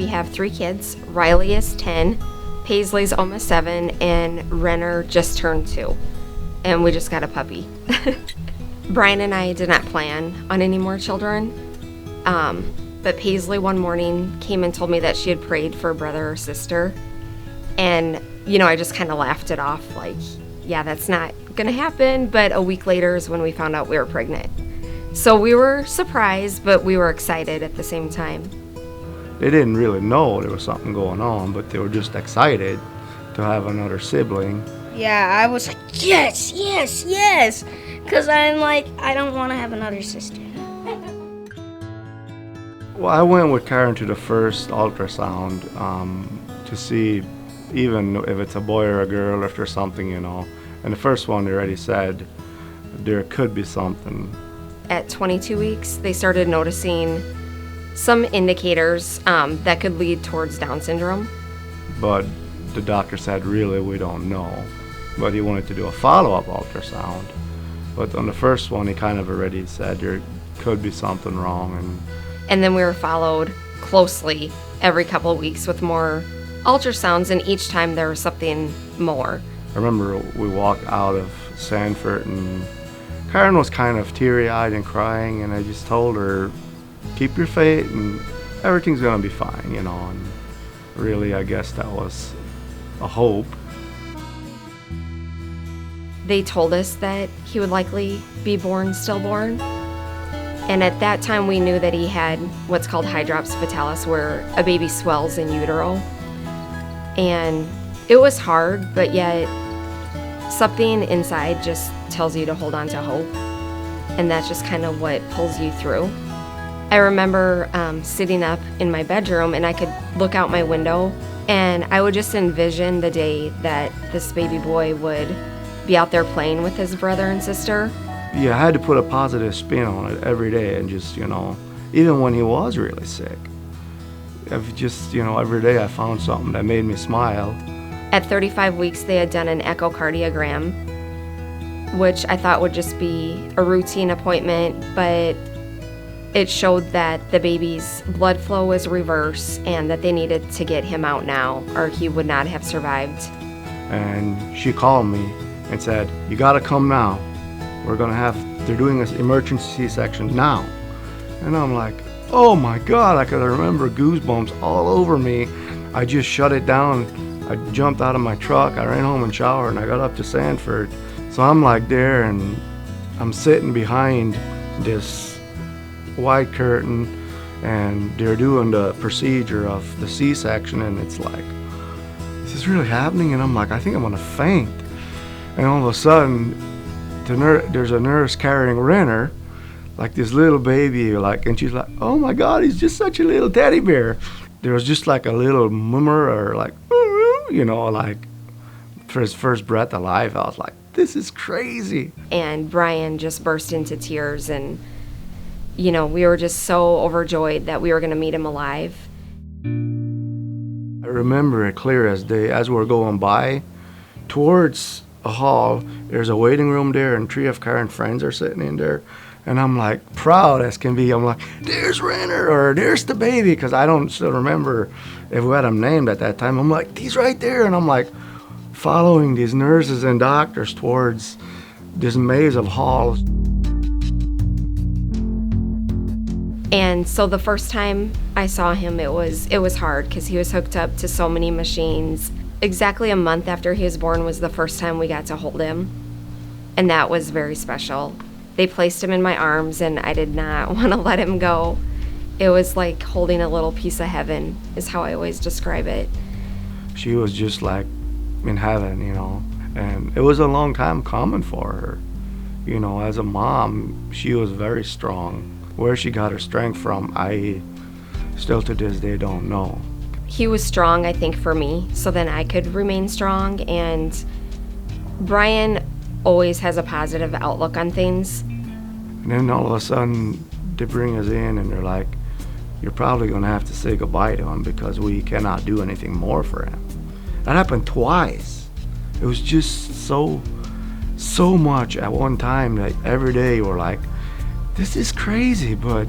have 3 kids. Riley is 10, Paisley's almost 7, and Renner just turned 2. And we just got a puppy. Brian and I did not plan on any more children. But Paisley one morning came and told me that she had prayed for a brother or sister. And, I just kind of laughed it off, like, yeah, that's not going to happen. But a week later is when we found out we were pregnant. So we were surprised, but we were excited at the same time. They didn't really know there was something going on, but they were just excited to have another sibling. Yeah, I was like, yes, yes, yes. Because I'm like, I don't want to have another sister. Well, I went with Karen to the first ultrasound to see even if it's a boy or a girl, if there's something, And the first one, they already said there could be something. At 22 weeks, they started noticing some indicators that could lead towards Down syndrome. But the doctor said, really, we don't know. But he wanted to do a follow-up ultrasound. But on the first one, he kind of already said there could be something wrong. And then we were followed closely every couple of weeks with more ultrasounds, and each time there was something more. I remember we walked out of Sanford, and Karen was kind of teary-eyed and crying, and I just told her, keep your faith, and everything's going to be fine, And really, I guess that was a hope. They told us that he would likely be born stillborn. And at that time, we knew that he had what's called hydrops fetalis, where a baby swells in utero. And it was hard, but yet something inside just tells you to hold on to hope. And that's just kind of what pulls you through. I remember sitting up in my bedroom, and I could look out my window, and I would just envision the day that this baby boy would be out there playing with his brother and sister. Yeah, I had to put a positive spin on it every day, and just, even when he was really sick, every day I found something that made me smile. At 35 weeks, they had done an echocardiogram, which I thought would just be a routine appointment, but it showed that the baby's blood flow was reversed and that they needed to get him out now, or he would not have survived. And she called me and said, you gotta come now. They're doing an emergency C-section now. And I'm like, oh my God, I could remember goosebumps all over me. I just shut it down. I jumped out of my truck, I ran home and showered, and I got up to Sanford. So I'm like there, and I'm sitting behind this white curtain, and they're doing the procedure of the C-section, and it's like, is this really happening? And I'm like, I think I'm gonna faint. And all of a sudden, there's a nurse carrying Renner, like this little baby, and she's like, oh my God, he's just such a little teddy bear. There was just like a little murmur, or like for his first breath of life, I was like, this is crazy. And Brian just burst into tears, and we were just so overjoyed that we were going to meet him alive. I remember it clear as day. As we're going by towards a hall, there's a waiting room there, and 3 of Karen's friends are sitting in there, and I'm like proud as can be. I'm like, there's Renner, or there's the baby, because I don't still remember if we had him named at that time. I'm like, he's right there, and I'm like following these nurses and doctors towards this maze of halls. And so the first time I saw him, it was hard because he was hooked up to so many machines. Exactly a month after he was born was the first time we got to hold him, and that was very special. They placed him in my arms, and I did not want to let him go. It was like holding a little piece of heaven, is how I always describe it. She was just like in heaven, and it was a long time coming for her. As a mom, she was very strong. Where she got her strength from, I still to this day don't know. He was strong, I think, for me, so then I could remain strong. And Brian always has a positive outlook on things. And then all of a sudden, they bring us in, and they're like, you're probably going to have to say goodbye to him because we cannot do anything more for him. That happened twice. It was just so much at one time that every day we're like, this is crazy, but,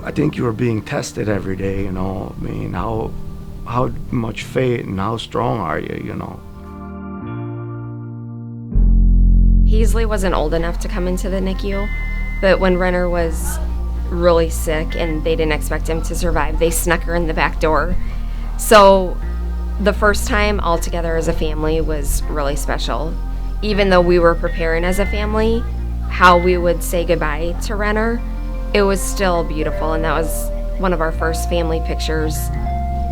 I think you are being tested every day, you know. I mean, how much faith and how strong are you, you know. Heasley wasn't old enough to come into the NICU, but when Renner was really sick and they didn't expect him to survive, they snuck her in the back door. So the first time all together as a family was really special. Even though we were preparing as a family how we would say goodbye to Renner, it was still beautiful, and that was one of our first family pictures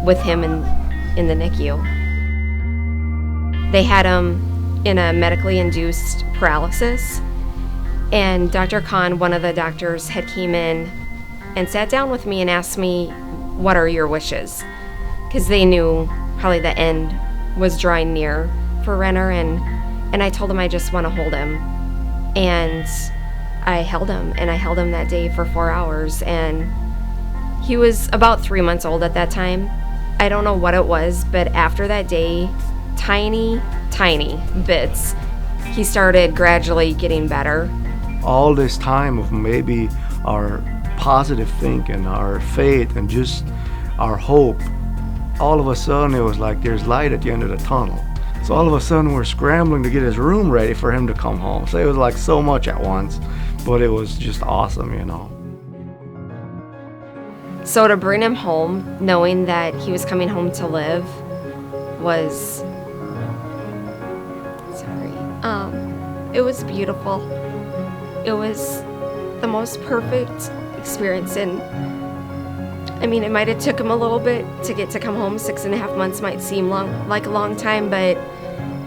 with him in the NICU. They had him in a medically induced paralysis, and Dr. Khan, one of the doctors, had came in and sat down with me and asked me, what are your wishes? Because they knew probably the end was drawing near for Renner, and I told him I just want to hold him. And I held him that day for 4 hours, and he was about 3 months old at that time. I don't know what it was, but after that day, tiny bits, he started gradually getting better. All this time of maybe our positive thinking, our faith, and just our hope, all of a sudden it was like there's light at the end of the tunnel. So all of a sudden we're scrambling to get his room ready for him to come home. So it was like so much at once, but it was just awesome, you know. So to bring him home, knowing that he was coming home to live, was, it was beautiful. It was the most perfect experience, and I mean, it might have took him a little bit to get to come home. 6.5 months might seem like a long time, but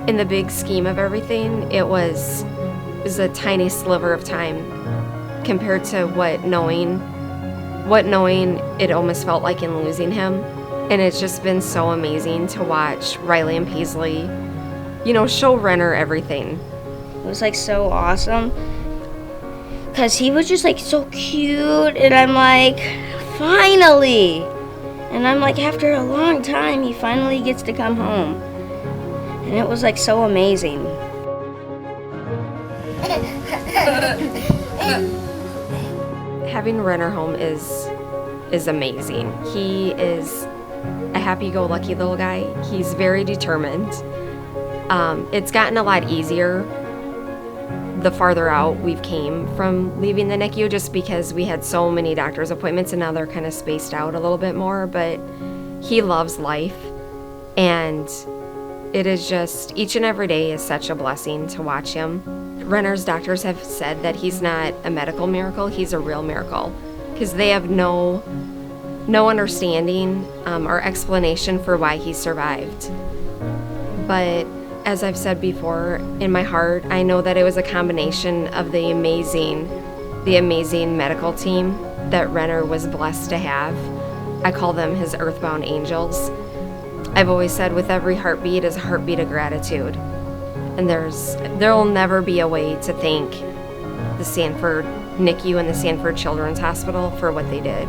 in the big scheme of everything, it was a tiny sliver of time compared to what knowing it almost felt like in losing him. And it's just been so amazing to watch Riley and Paisley, you know, show Renner everything. It was like so awesome because he was just like so cute, and I'm like, finally! And I'm like, after a long time, he finally gets to come home. And it was like so amazing. Having Renner home is amazing. He is a happy-go-lucky little guy. He's very determined. It's gotten a lot easier the farther out we've came from leaving the NICU, just because we had so many doctor's appointments and now they're kind of spaced out a little bit more, but he loves life, and it is just, each and every day is such a blessing to watch him. Renner's doctors have said that he's not a medical miracle, he's a real miracle, because they have no understanding or explanation for why he survived. But as I've said before, in my heart, I know that it was a combination of the amazing medical team that Renner was blessed to have. I call them his earthbound angels. I've always said with every heartbeat is a heartbeat of gratitude. And there'll never be a way to thank the Sanford NICU and the Sanford Children's Hospital for what they did.